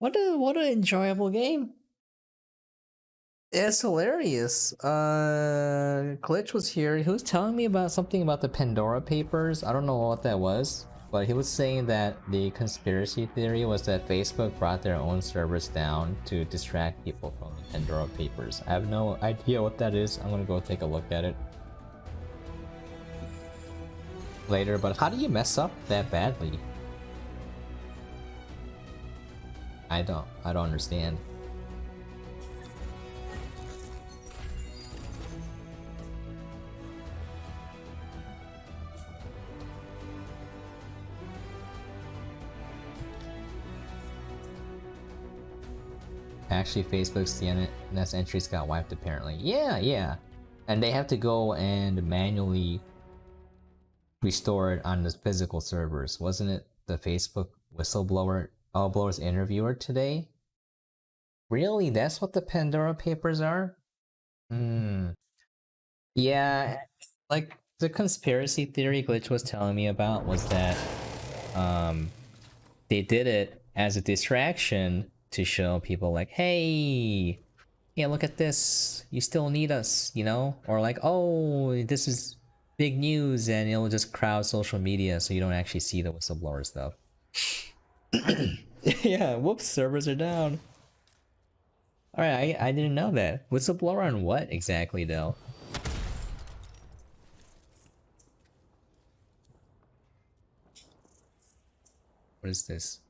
What an enjoyable game. It's hilarious. Glitch was here. He was telling me about something about the Pandora Papers. I don't know what that was, but he was saying that the conspiracy theory was that Facebook brought their own servers down to distract people from the Pandora Papers. I have no idea what that is. I'm gonna go take a look at it later, but how do you mess up that badly? I don't understand. Actually, Facebook's DNS entries got wiped apparently. Yeah. And they have to go and manually restore it on the physical servers. Wasn't it the Facebook whistleblower's interviewer today? Really? That's what the Pandora Papers are? Yeah, like the conspiracy theory Glitch was telling me about was that they did it as a distraction to show people like, hey, yeah, look at this, you still need us, you know? Or like, oh, this is big news, and it'll just crowd social media so you don't actually see the whistleblower stuff. Yeah, whoops, servers are down. Alright, I didn't know that. Whistleblower on what exactly though? What is this?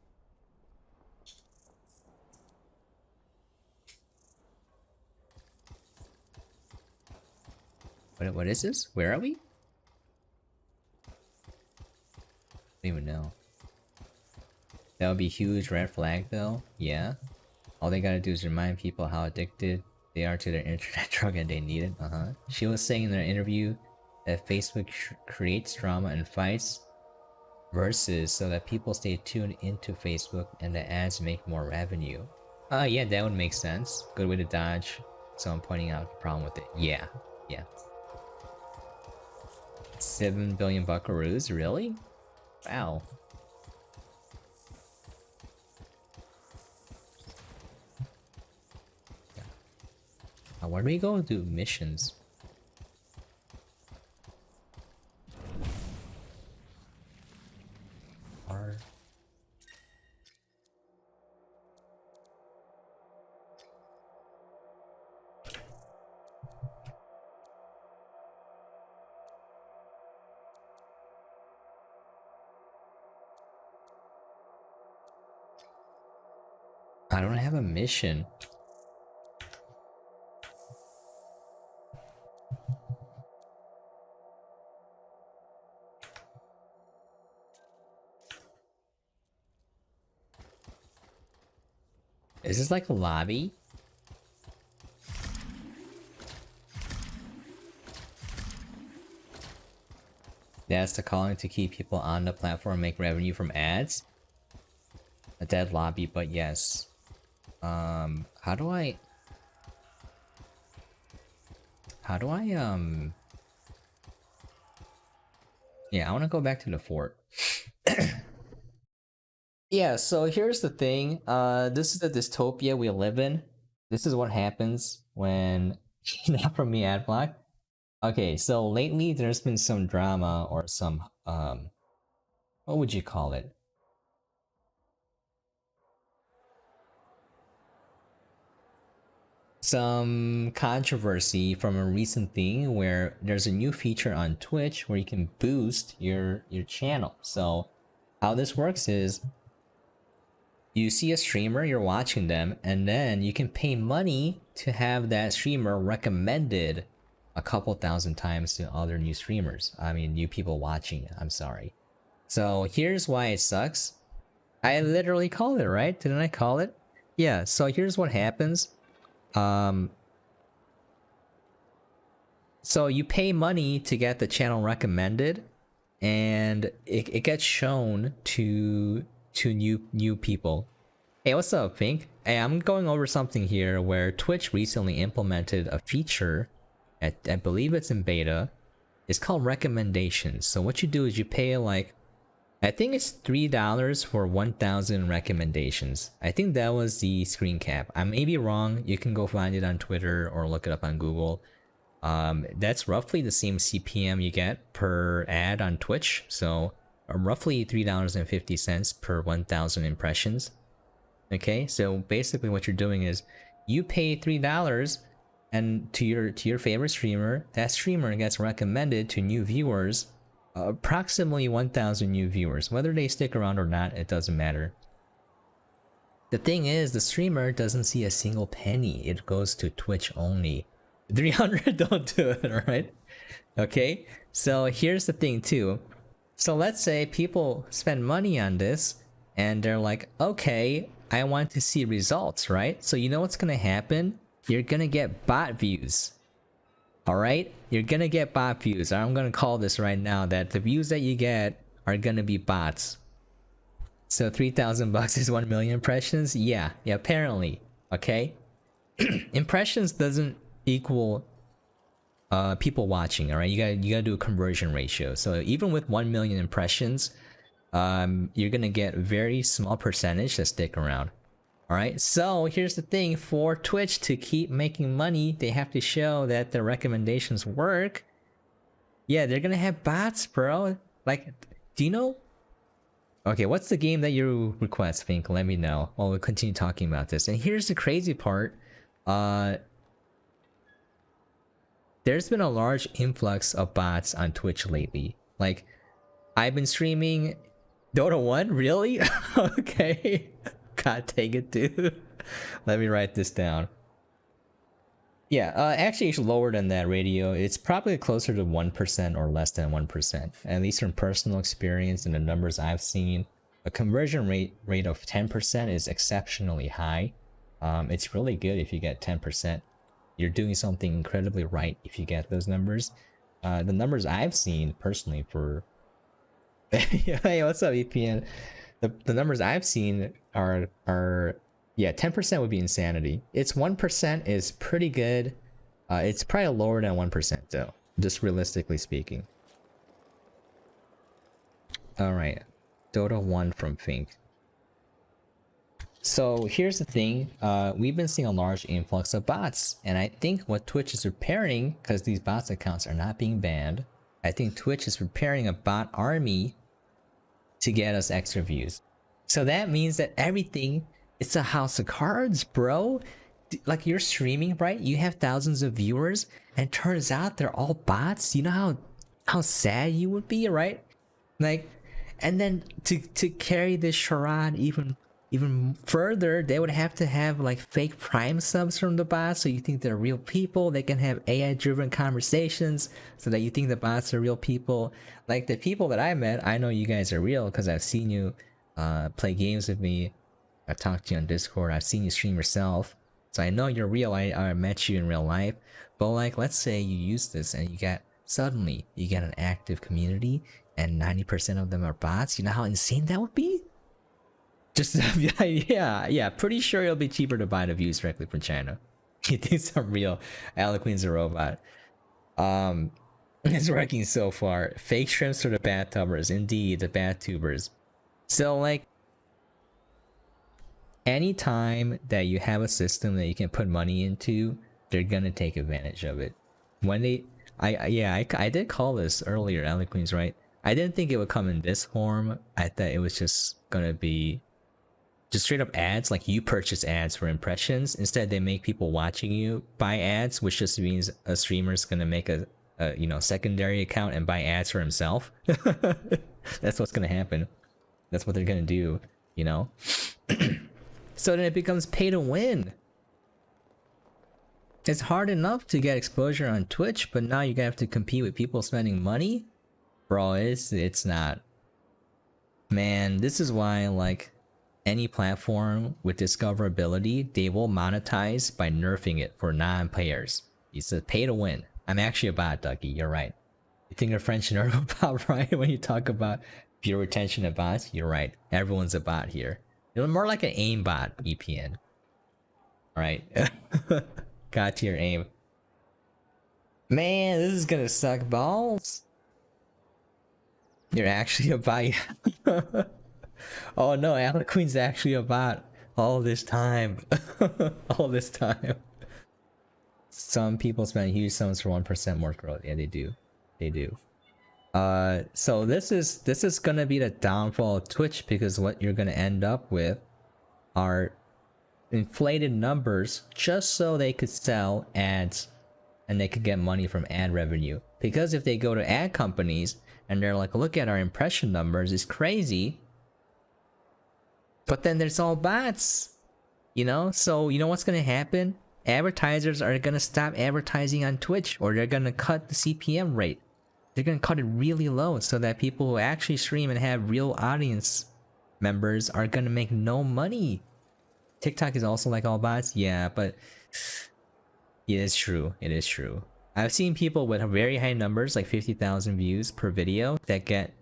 What is this? Where are we? I don't even know. That would be a huge red flag though. Yeah. All they gotta do is remind people how addicted they are to their internet drug and they need it. She was saying in her interview that Facebook creates drama and fights versus so that people stay tuned into Facebook and the ads make more revenue. Yeah, that would make sense. Good way to dodge someone pointing out the problem with it. Yeah. 7 billion buckaroos? Really? Wow. Where do we go do missions? I don't have a mission. Is this like a lobby? That's the calling to keep people on the platform and make revenue from ads? A dead lobby, but yes. How do I... Yeah, I want to go back to the fort. Yeah, so here's the thing. This is the dystopia we live in. This is what happens when... Not from me, Adblock. Okay, so lately there's been some drama or some... what would you call it? Some controversy from a recent thing where there's a new feature on Twitch where you can boost your channel. So how this works is you see a streamer, you're watching them, and then you can pay money to have that streamer recommended a couple thousand times to other new streamers. I mean, new people watching, I'm sorry. So here's why it sucks. I literally called it, right? Didn't I call it? Yeah, so here's what happens. So you pay money to get the channel recommended, and it gets shown to new people. Hey, what's up, Pink? Hey, I'm going over something here where Twitch recently implemented a feature, I believe it's in beta. It's called recommendations. So what you do is you pay like, I think it's $3 for 1,000 recommendations. I think that was the screen cap. I may be wrong. You can go find it on Twitter or look it up on Google. That's roughly the same CPM you get per ad on Twitch. So roughly $3.50 per 1,000 impressions. Okay, so basically what you're doing is you pay $3 and to your favorite streamer, that streamer gets recommended to new viewers, approximately 1,000 new viewers. Whether they stick around or not, it doesn't matter. The thing is, the streamer doesn't see a single penny. It goes to Twitch only. 300 don't do it, alright? Okay, so here's the thing too. So let's say people spend money on this and they're like, okay, I want to see results, right? So you know what's gonna happen? You're gonna get bot views. Alright? You're gonna get bot views. I'm gonna call this right now that the views that you get are gonna be bots. So 3,000 bucks is 1 million impressions? Yeah, apparently. Okay? Impressions doesn't equal people watching, alright? You gotta do a conversion ratio. So even with 1 million impressions, you're gonna get a very small percentage that stick around. Alright, so here's the thing. For Twitch to keep making money, they have to show that their recommendations work. Yeah, they're gonna have bots, bro. Like, do you know? Okay, what's the game that you request, Fink? Let me know. Well, we'll continue talking about this. And here's the crazy part. There's been a large influx of bots on Twitch lately. Like, I've been streaming Dota 1? Really? Okay. God dang it, dude. Let me write this down. Yeah, actually it's lower than that, Radio. It's probably closer to 1% or less than 1%. At least from personal experience and the numbers I've seen, a conversion rate of 10% is exceptionally high. It's really good if you get 10%. You're doing something incredibly right if you get those numbers. The numbers I've seen personally for... Hey, what's up, EPN? The numbers I've seen are yeah, 10% would be insanity. It's 1% is pretty good. It's probably lower than 1% though, just realistically speaking. All right, Dota 1 from Fink. So here's the thing. We've been seeing a large influx of bots, and I think what Twitch is preparing, because these bots accounts are not being banned, I think Twitch is preparing a bot army to get us extra views. So that means that everything, it's a house of cards, bro. Like, you're streaming, right? You have thousands of viewers, and turns out they're all bots. You know how sad you would be, right? Like, and then to carry this charade even further, they would have to have like fake Prime subs from the bots, so you think they're real people. They can have AI-driven conversations so that you think the bots are real people. Like, the people that I met, I know you guys are real because I've seen you play games with me. I've talked to you on Discord. I've seen you stream yourself, so I know you're real. I met you in real life. But like, let's say you use this and suddenly you get an active community and 90% of them are bots. You know how insane that would be? Just yeah, pretty sure it'll be cheaper to buy the views directly from China. He thinks I'm real. Aliquin's a robot. It's working so far. Fake shrimps for the bad tubers. Indeed, the bad tubers. So like, anytime that you have a system that you can put money into, they're gonna take advantage of it. When I did call this earlier, Aliquin's right. I didn't think it would come in this form. I thought it was just gonna be just straight up ads, like you purchase ads for impressions. Instead, they make people watching you buy ads, which just means a streamer's gonna make a secondary account and buy ads for himself. That's what's gonna happen. That's what they're gonna do, you know? So then it becomes pay to win. It's hard enough to get exposure on Twitch, but now you're gonna have to compete with people spending money? Bro, it's not. Man, this is why, like, any platform with discoverability, they will monetize by nerfing it for non-players. It's a pay to win. I'm actually a bot, Ducky, you're right. You think a French nerd about right when you talk about viewer retention of bots? You're right. Everyone's a bot here. You're more like an aim bot, EPN. Alright. Got to your aim. Man, this is gonna suck balls. You're actually a bot. Oh no, Alec Queen's actually a bot. All this time. All this time. Some people spend huge sums for 1% more growth. Yeah, they do. They do. So this is gonna be the downfall of Twitch, because what you're gonna end up with are inflated numbers just so they could sell ads and they could get money from ad revenue. Because if they go to ad companies and they're like, look at our impression numbers, it's crazy, but then there's all bots, you know? So you know what's gonna happen? Advertisers are gonna stop advertising on Twitch, or they're gonna cut the CPM rate. They're gonna cut it really low so that people who actually stream and have real audience members are gonna make no money. TikTok is also like all bots, yeah, but it is true. It is true. I've seen people with very high numbers, like 50,000 views per video, that get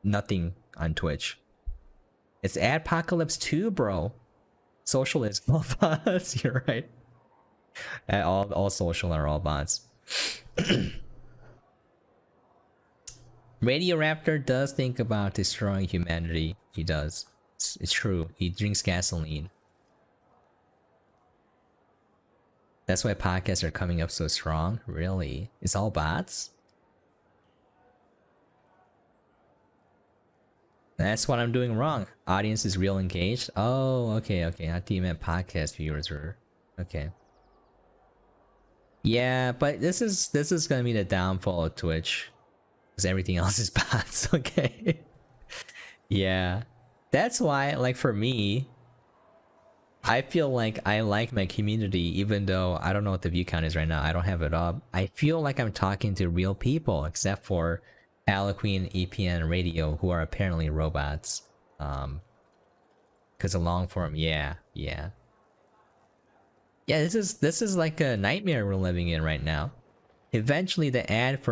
nothing on Twitch. It's adpocalypse too, bro. Social is all bots. You're right. All social are all bots. Radio Raptor does think about destroying humanity. He does. It's true. He drinks gasoline. That's why podcasts are coming up so strong. Really? It's all bots? That's what I'm doing wrong. Audience is real engaged. Oh, okay. I thought you meant podcast viewers were. Okay. Yeah, but this is gonna be the downfall of Twitch, because everything else is bots. Okay. Yeah, that's why, like, for me, I feel like I like my community, even though I don't know what the view count is right now. I don't have it up. I feel like I'm talking to real people, except for Aliqueen, EPN, Radio, who are apparently robots. Because the long form, yeah. This is like a nightmare we're living in right now. Eventually, the ad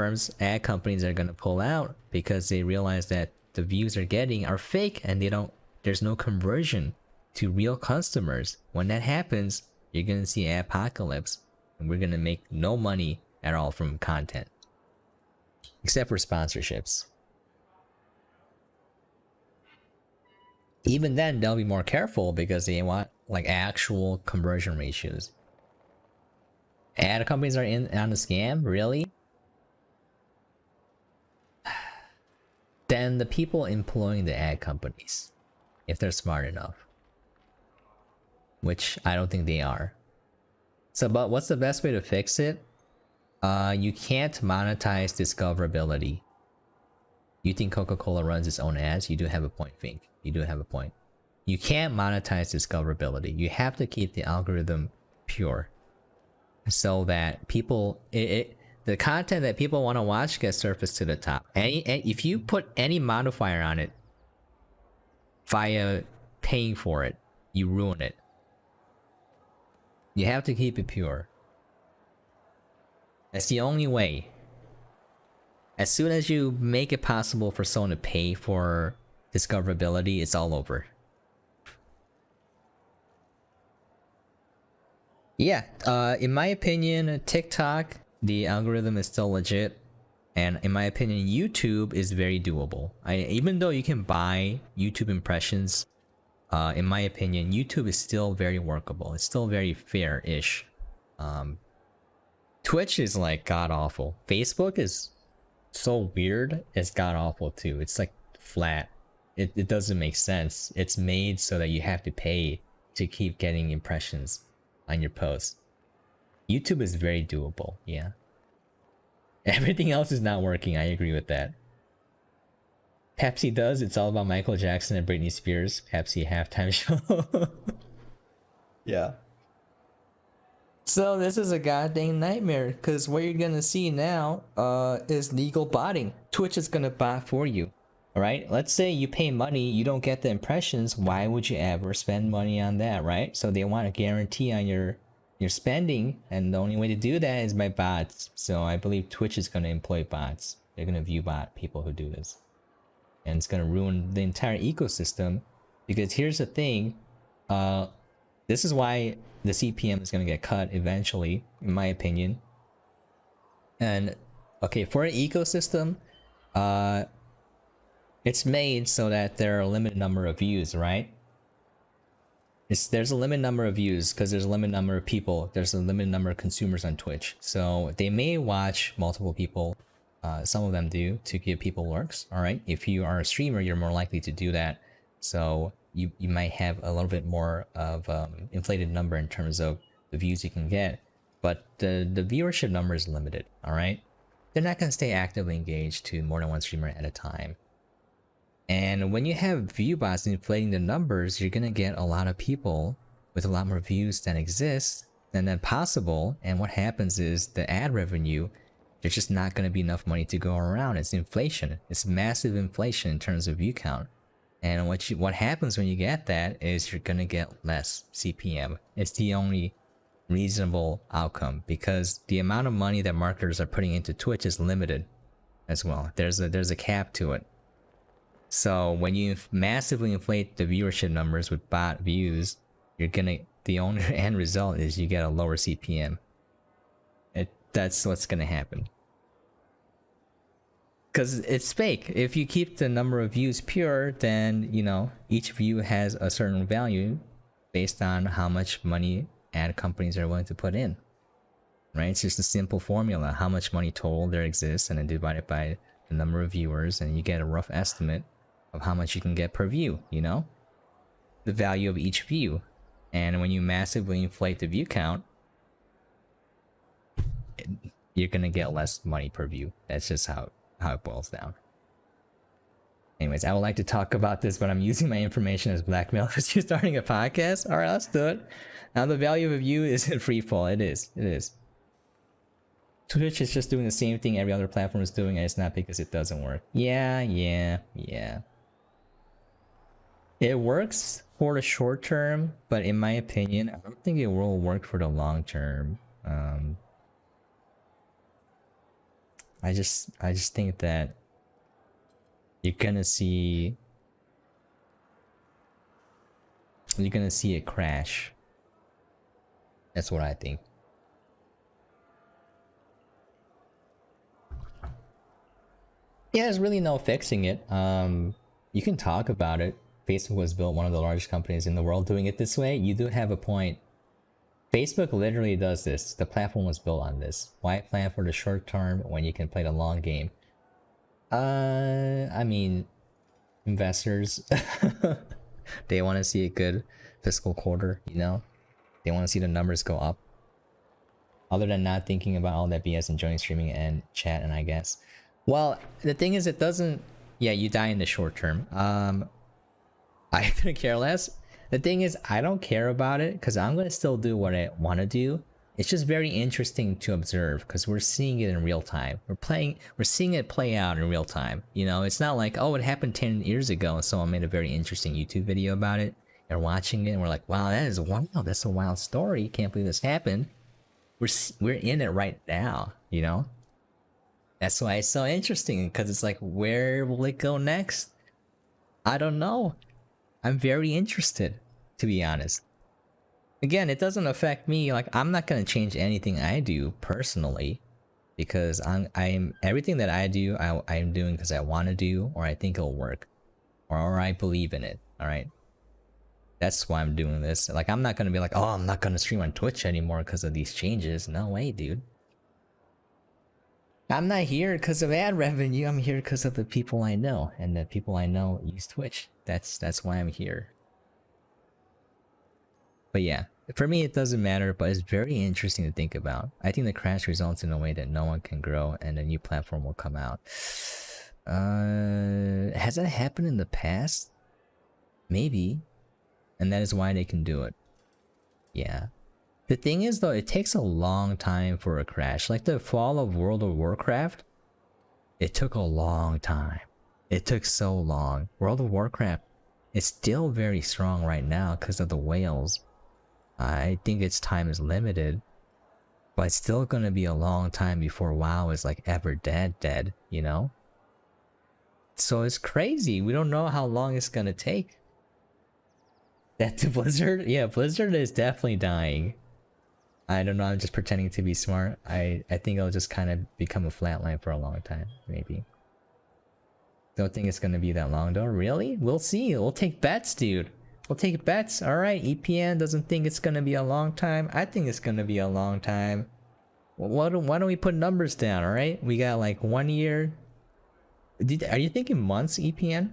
companies are gonna pull out because they realize that the views they're getting are fake, and there's no conversion to real customers. When that happens, you're gonna see apocalypse, and we're gonna make no money at all from content, except for sponsorships. Even then, they'll be more careful because they want like actual conversion ratios. Ad companies are in on the scam, really? Then the people employing the ad companies, if they're smart enough, which I don't think they are. So, but what's the best way to fix it? You can't monetize discoverability. You think Coca-Cola runs its own ads? You do have a point, Fink. You do have a point. You can't monetize discoverability. You have to keep the algorithm pure, so that people, the content that people want to watch gets surfaced to the top. If you put any modifier on it via paying for it, you ruin it. You have to keep it pure. That's the only way. As soon as you make it possible for someone to pay for discoverability, it's all over. Yeah, in my opinion, TikTok, the algorithm is still legit, and in my opinion, YouTube is very doable. Even though you can buy YouTube impressions, in my opinion, YouTube is still very workable. It's still very fair-ish. Twitch is like god-awful. Facebook is so weird, it's god-awful too. It's like flat. It doesn't make sense. It's made so that you have to pay to keep getting impressions on your posts. YouTube is very doable, yeah. Everything else is not working, I agree with that. Pepsi does, it's all about Michael Jackson and Britney Spears. Pepsi halftime show. Yeah. So this is a goddamn nightmare, because what you're gonna see now is legal botting. Twitch is gonna bot for you. Alright, let's say you pay money, you don't get the impressions, why would you ever spend money on that, right? So they want a guarantee on your spending, and the only way to do that is by bots. So I believe Twitch is going to employ bots. They're going to view bot people who do this. And it's going to ruin the entire ecosystem, because here's the thing, this is why the CPM is going to get cut eventually, in my opinion. And okay, for an ecosystem, It's made so that there are a limited number of views, right? There's a limited number of views because there's a limited number of people. There's a limited number of consumers on Twitch. So they may watch multiple people. Some of them do to give people lurks. All right. If you are a streamer, you're more likely to do that. So you might have a little bit more of inflated number in terms of the views you can get. But the viewership number is limited. All right. They're not going to stay actively engaged to more than one streamer at a time. And when you have view bots inflating the numbers, you're going to get a lot of people with a lot more views than exist than possible. And what happens is the ad revenue, there's just not going to be enough money to go around. It's inflation. It's massive inflation in terms of view count. And what happens when you get that is you're going to get less CPM. It's the only reasonable outcome because the amount of money that marketers are putting into Twitch is limited as well. There's a cap to it. So when you massively inflate the viewership numbers with bot views, the only end result is you get a lower CPM. That's what's gonna happen. Cause it's fake. If you keep the number of views pure, then each view has a certain value based on how much money ad companies are willing to put in. Right? It's just a simple formula. How much money total there exists and then divide it by the number of viewers and you get a rough estimate of how much you can get per view, the value of each view. And when you massively inflate the view count, you're gonna get less money per view. That's just how it boils down. Anyways, I would like to talk about this, but I'm using my information as blackmail because you're starting a podcast. All right, let's do it. Now the value of a view isn't free fall. It is. Twitch is just doing the same thing every other platform is doing, and it's not because it doesn't work. Yeah. It works for the short term, but in my opinion, I don't think it will work for the long term. I just think that you're gonna see it crash. That's what I think. Yeah, there's really no fixing it. You can talk about it. Facebook was built one of the largest companies in the world doing it this way. You do have a point. Facebook literally does this. The platform was built on this. Why plan for the short term when you can play the long game? I mean, investors, they want to see a good fiscal quarter, They want to see the numbers go up. Other than not thinking about all that BS, enjoying streaming and chat, and I guess. Well, the thing is, it doesn't... Yeah, you die in the short term. I couldn't care less. The thing is, I don't care about it because I'm going to still do what I want to do. It's just very interesting to observe because we're seeing it in real time. We're seeing it play out in real time. It's not like, oh, it happened 10 years ago and someone made a very interesting YouTube video about it. And watching it and we're like, wow, that's a wild story. Can't believe this happened. We're in it right now, That's why it's so interesting because it's like, where will it go next? I don't know. I'm very interested, to be honest. Again, it doesn't affect me. Like, I'm not gonna change anything I do personally, because I'm everything that I do, I'm doing because I want to do, or I think it'll work, or I believe in it. All right. That's why I'm doing this. Like, I'm not gonna be like, oh, I'm not gonna stream on Twitch anymore because of these changes. No way, dude. I'm not here because of ad revenue. I'm here because of the people I know, and the people I know use Twitch. That's why I'm here. But yeah, for me it doesn't matter, but it's very interesting to think about. I think the crash results in a way that no one can grow and a new platform will come out. Has that happened in the past? Maybe. And that is why they can do it. Yeah. The thing is though, it takes a long time for a crash. Like the fall of World of Warcraft, it took a long time. It took so long. World of Warcraft is still very strong right now because of the whales. I think its time is limited, but it's still gonna be a long time before WoW is like ever dead, So it's crazy. We don't know how long it's gonna take. That to Blizzard? Yeah, Blizzard is definitely dying. I don't know, I'm just pretending to be smart. I think it'll just kind of become a flatline for a long time, maybe. Don't think it's gonna be that long though. Really? We'll see. We'll take bets, dude. We'll take bets. All right. EPN doesn't think it's gonna be a long time. I think it's gonna be a long time. Why don't we put numbers down? All right. We got like 1 year. Are you thinking months, EPN?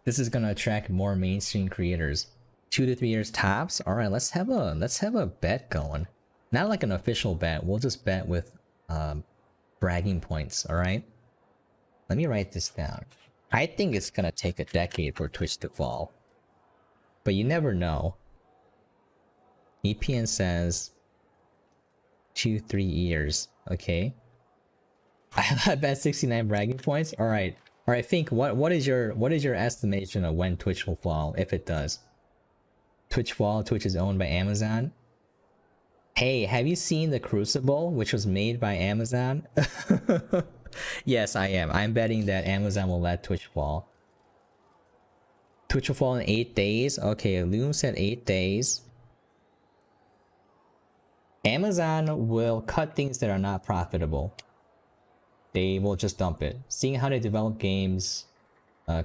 This is gonna attract more mainstream creators. 2 to 3 years tops. All right. Let's have a bet going. Not like an official bet. We'll just bet with bragging points. All right. Let me write this down. I think it's gonna take a decade for Twitch to fall. But you never know. EPN says 2-3 years. Okay. I bet 69 bragging points. Alright. Alright, Fink, what is your estimation of when Twitch will fall, if it does? Twitch fall, Twitch is owned by Amazon. Hey, have you seen the Crucible, which was made by Amazon? Yes, I am. I'm betting that Amazon will let Twitch fall. Twitch will fall in 8 days. Okay, Loom said 8 days. Amazon will cut things that are not profitable. They will just dump it. Seeing how they develop games,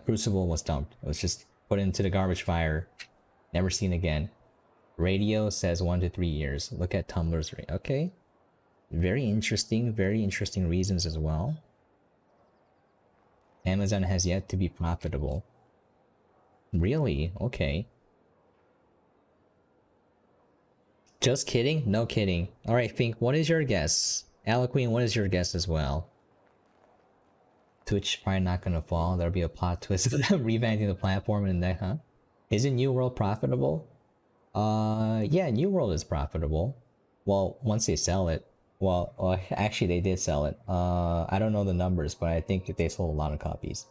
Crucible was dumped. It was just put into the garbage fire. Never seen again. Radio says 1 to 3 years. Look at Tumblr's rate. Okay. Very interesting reasons as well. Amazon has yet to be profitable. Really? Okay. Just kidding? No kidding. Alright, Fink, what is your guess? Aliqueen, what is your guess as well? Twitch probably not gonna fall. There'll be a plot twist of them revamping the platform and that, huh? Isn't New World profitable? Yeah, New World is profitable. Well, once they sell it. Well, actually they did sell it. I don't know the numbers, but I think they sold a lot of copies.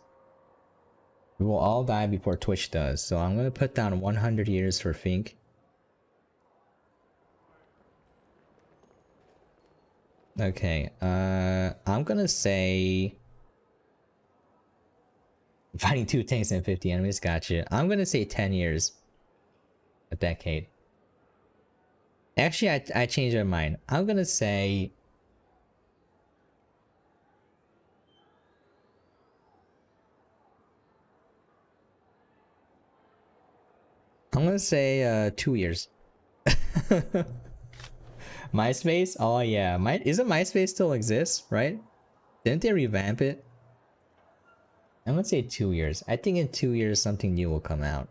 We will all die before Twitch does, so I'm gonna put down 100 years for Fink. Okay, I'm gonna say... Fighting 2 tanks and 50 enemies, gotcha. I'm gonna say 10 years. A decade. Actually, I changed my mind. I'm gonna say... I'm gonna say 2 years. MySpace? Oh yeah. Isn't MySpace still exists, right? Didn't they revamp it? I'm gonna say 2 years. I think in 2 years something new will come out.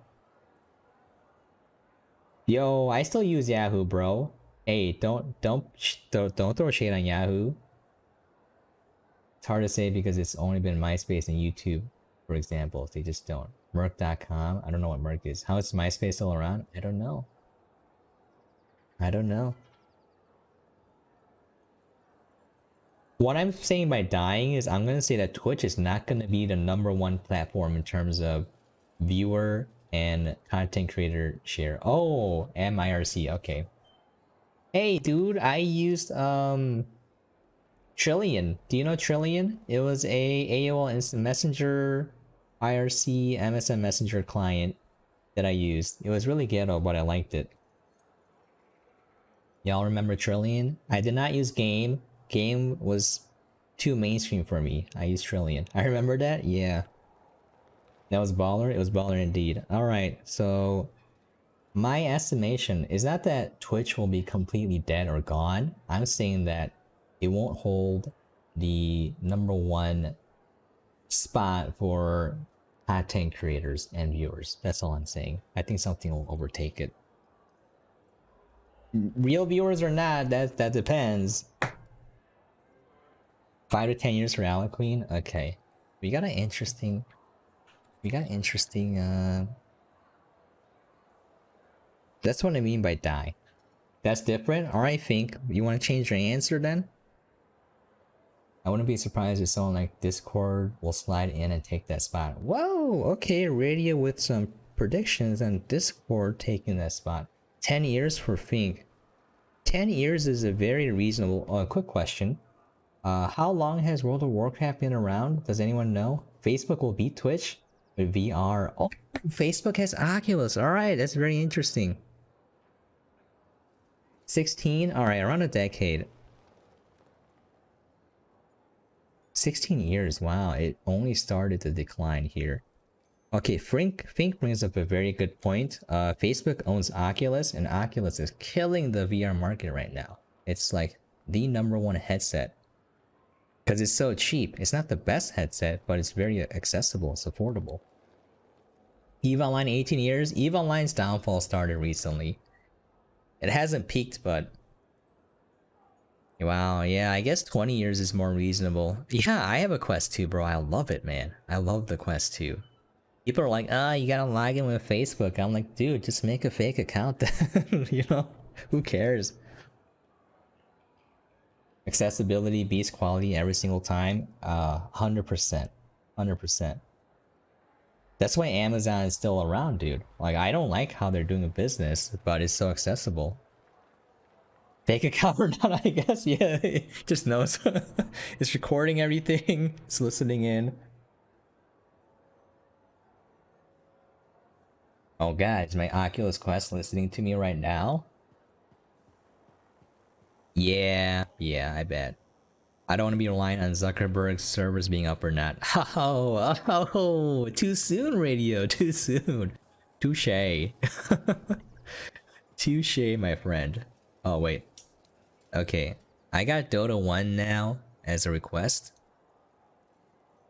Yo, I still use Yahoo, bro. Hey, don't throw shade on Yahoo. It's hard to say because it's only been MySpace and YouTube, for example. They just don't. Merc.com. I don't know what Merc is. How is MySpace still around? I don't know. I don't know. What I'm saying by dying is I'm gonna say that Twitch is not gonna be the #1 platform in terms of viewer and content creator share. Oh, MIRC, okay. Hey dude, I used Trillion. Do you know Trillion? It was a AOL Instant Messenger IRC MSN Messenger client that I used. It was really ghetto, but I liked it. Y'all remember Trillion? I did not use Game. Game was too mainstream for me. I used Trillion. I remember that? Yeah. That was baller? It was baller indeed. Alright, so my estimation is not that Twitch will be completely dead or gone. I'm saying that it won't hold the #1 spot for content creators and viewers. That's all I'm saying. I think something will overtake it. Real viewers or not, that depends. 5 to 10 years for Aliqueen? Okay. We got interesting, that's what I mean by die. That's different? Alright, Fink. You want to change your answer then? I wouldn't be surprised if someone like Discord will slide in and take that spot. Whoa! Okay, Radio with some predictions on Discord taking that spot. 10 years for Fink. 10 years is a very reasonable... quick question. How long has World of Warcraft been around? Does anyone know? Facebook will beat Twitch with VR. Oh, Facebook has Oculus. Alright, that's very interesting. 16? Alright, around a decade. 16 years. Wow, it only started to decline here. Okay, Fink brings up a very good point. Facebook owns Oculus, and Oculus is killing the VR market right now. It's like the #1 headset because it's so cheap. It's not the best headset, but it's very accessible. It's affordable. EVE Online 18 years. EVE Online's downfall started recently. It hasn't peaked, but wow, yeah, I guess 20 years is more reasonable. Yeah, I have a Quest 2, bro. I love it, man. I love the Quest 2. People are like, you gotta log in with Facebook. I'm like, dude, just make a fake account then. You know? Who cares? Accessibility beats quality every single time. 100%. 100%. That's why Amazon is still around, dude. Like, I don't like how they're doing a business, but it's so accessible. Fake account or not, I guess. Yeah, it just knows. It's recording everything. It's listening in. Oh god, is my Oculus Quest listening to me right now? Yeah, I bet. I don't want to be relying on Zuckerberg's servers being up or not. Oh, too soon, radio, too soon. Touche. Touche, my friend. Oh, wait. Okay, I got Dota 1 now as a request.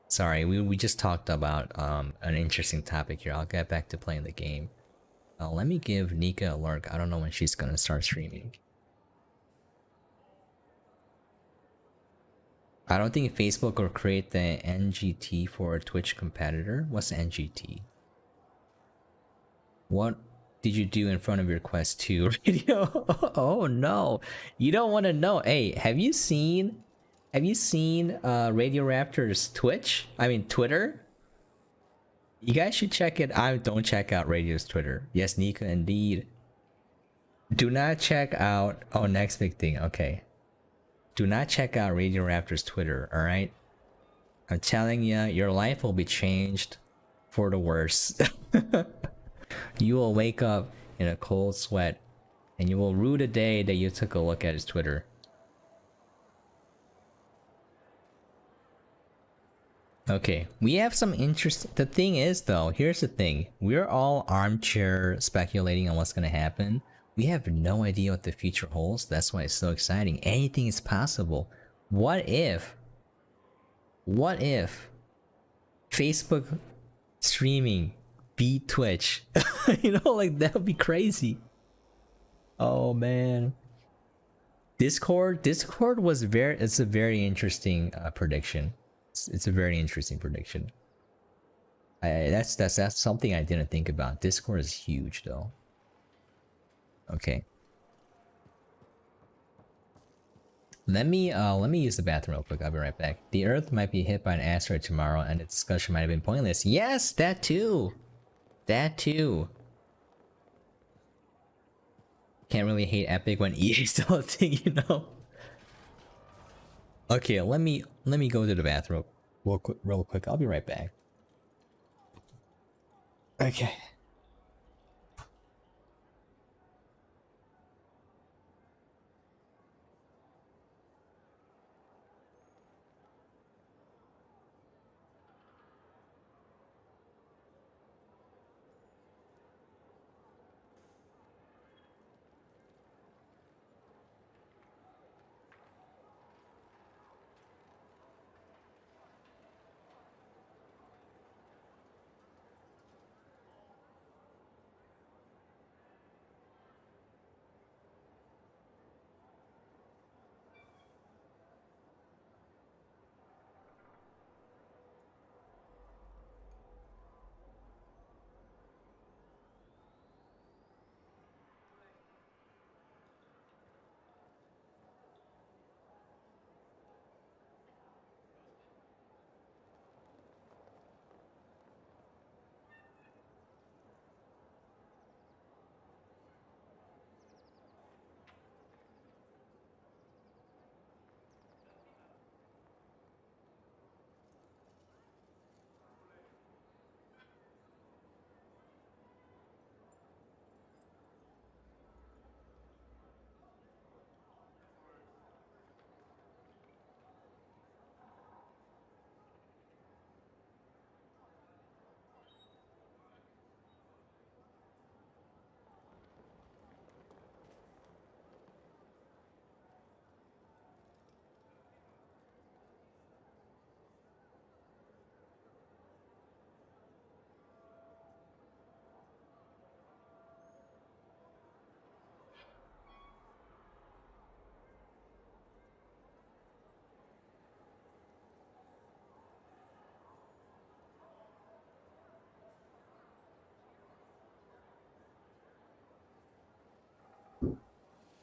Sorry, we just talked about an interesting topic here. I'll get back to playing the game. Let me give Nika a lurk. I don't know when she's gonna start streaming. I don't think Facebook will create the NGT for a Twitch competitor. What's NGT? What did you do in front of your Quest 2 radio? Oh no, you don't want to know. Hey, have you seen Radio Raptor's Twitch? I mean Twitter? You guys should check it out. Don't check out Radio's Twitter. Yes, Nika, indeed. Do not check out. Oh, next big thing. Okay. Do not check out Radio Raptor's Twitter, alright? I'm telling you, your life will be changed for the worse. You will wake up in a cold sweat, and you will rue the day that you took a look at his Twitter. Okay, we have some interest. The thing is, though, here's the thing. We're all armchair speculating on what's gonna happen. We have no idea what the future holds. That's why it's so exciting. Anything is possible. What if Facebook streaming beat Twitch? You know, like that would be crazy. Oh man. Discord was it's a very interesting prediction. It's a very interesting prediction. That's something I didn't think about. Discord is huge though. Okay. Let me use the bathroom real quick. I'll be right back. The Earth might be hit by an asteroid tomorrow, and the discussion might have been pointless. Yes, that too. That too. Can't really hate Epic when EA still a thing, you know. Okay, let me go to the bathroom real quick. I'll be right back. Okay.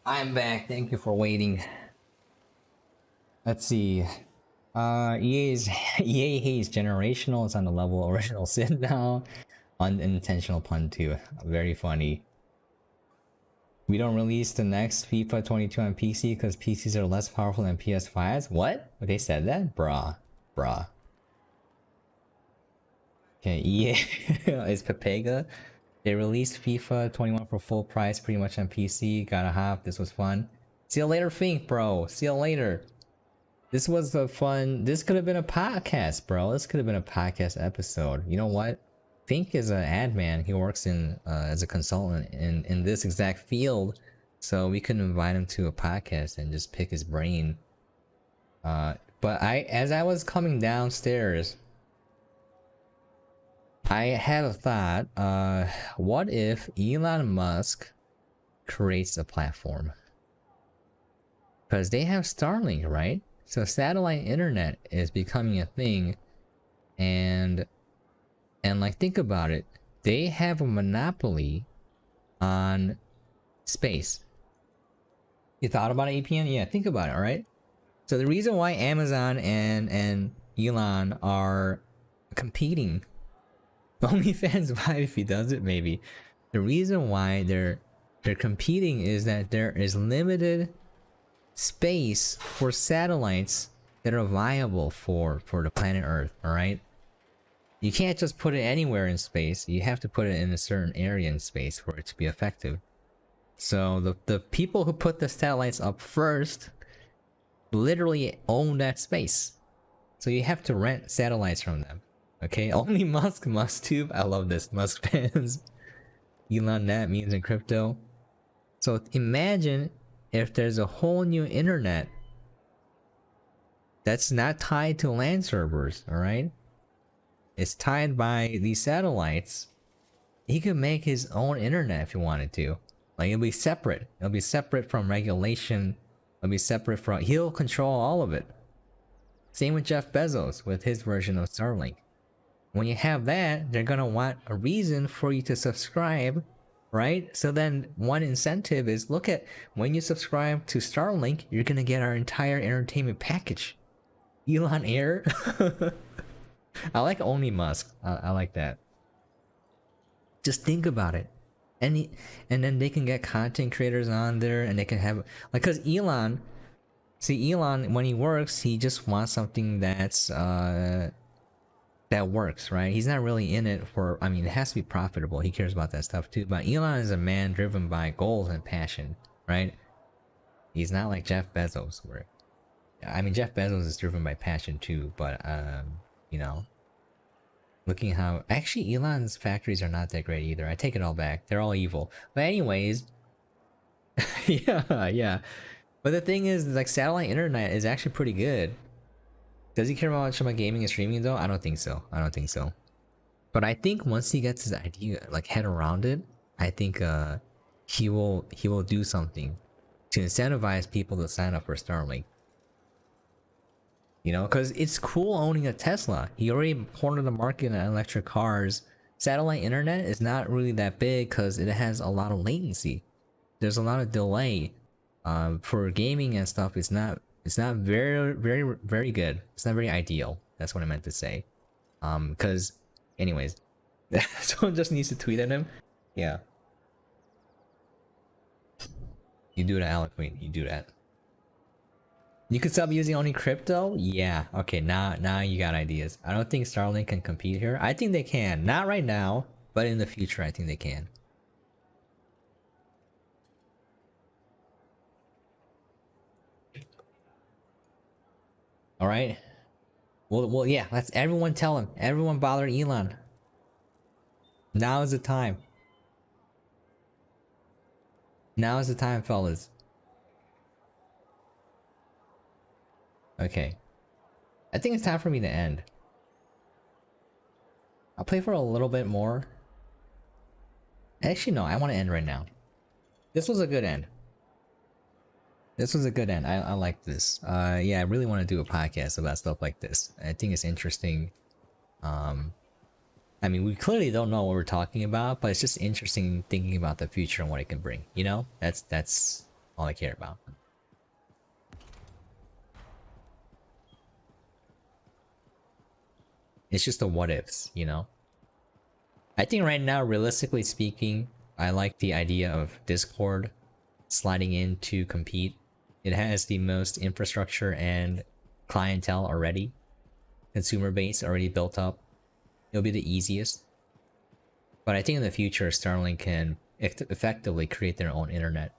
I'm back. Thank you for waiting. Let's see. EA's EA hates generational. It's on the level original sin now. Unintentional pun too. Very funny. We don't release the next FIFA 22 on PC because PCs are less powerful than PS5s. What? They said that? Bruh. Okay, EA is Pepega. They released FIFA 21 for full price pretty much on PC. Gotta hop. This was fun. See you later, Fink, bro. See you later. This was a fun. This could have been a podcast, bro. This could have been a podcast episode. You know what? Fink is an ad man. He works in as a consultant in this exact field, so we couldn't invite him to a podcast and just pick his brain. But as I was coming downstairs, I had a thought. What if Elon Musk creates a platform? Because they have Starlink, right? So satellite internet is becoming a thing, and like, think about it. They have a monopoly on space. You thought about it, APN? Yeah, think about it, alright? So the reason why Amazon and Elon are competing, OnlyFans vibe if he does it, maybe. The reason why they're competing is that there is limited space for satellites that are viable for the planet Earth, alright? You can't just put it anywhere in space. You have to put it in a certain area in space for it to be effective. So the people who put the satellites up first literally own that space. So you have to rent satellites from them. Okay, only Musk tube. I love this. Musk fans. Elon that memes in crypto. So imagine if there's a whole new internet that's not tied to LAN servers, alright? It's tied by these satellites. He could make his own internet if he wanted to. Like, it'll be separate. It'll be separate from regulation. It'll be separate from... He'll control all of it. Same with Jeff Bezos with his version of Starlink. When you have that, they're gonna want a reason for you to subscribe, right? So then one incentive is, look at, when you subscribe to Starlink, you're gonna get our entire entertainment package. Elon Air. I like only Musk. I like that. Just think about it. And then they can get content creators on there, and they can have, like, cause Elon, see, Elon, when he works, he just wants something that's that works, right? He's not really in it for, I mean, it has to be profitable. He cares about that stuff too. But Elon is a man driven by goals and passion, right? He's not like Jeff Bezos, where, I mean, Jeff Bezos is driven by passion too, but you know, looking how, actually Elon's factories are not that great either. I take it all back. They're all evil. But anyways, yeah. But the thing is, like, satellite internet is actually pretty good. Does he care much about gaming and streaming though? I don't think so. But I think once he gets his idea, like, head around it, I think he will do something to incentivize people to sign up for Starlink. You know, because it's cool owning a Tesla. He already cornered the market in electric cars. Satellite internet is not really that big because it has a lot of latency. There's a lot of delay. For gaming and stuff, it's not very good. It's not very ideal. That's what I meant to say. Because, anyways, someone just needs to tweet at him. Yeah. You do that, Alec. Wait, you do that. You could stop using only crypto? Yeah. Okay, now you got ideas. I don't think Starlink can compete here. I think they can. Not right now, but in the future, I think they can. All right. Well, yeah. Let's everyone tell him. Everyone bother Elon. Now is the time. Now is the time, fellas. Okay. I think it's time for me to end. I'll play for a little bit more. Actually, no. I want to end right now. This was a good end. I like this. Yeah, I really want to do a podcast about stuff like this. I think it's interesting. I mean, we clearly don't know what we're talking about, but it's just interesting thinking about the future and what it can bring. You know, that's all I care about. It's just the what ifs, you know? I think right now, realistically speaking, I like the idea of Discord sliding in to compete. It has the most infrastructure and clientele already, consumer base already built up. It'll be the easiest. But I think in the future, Starlink can effectively create their own internet.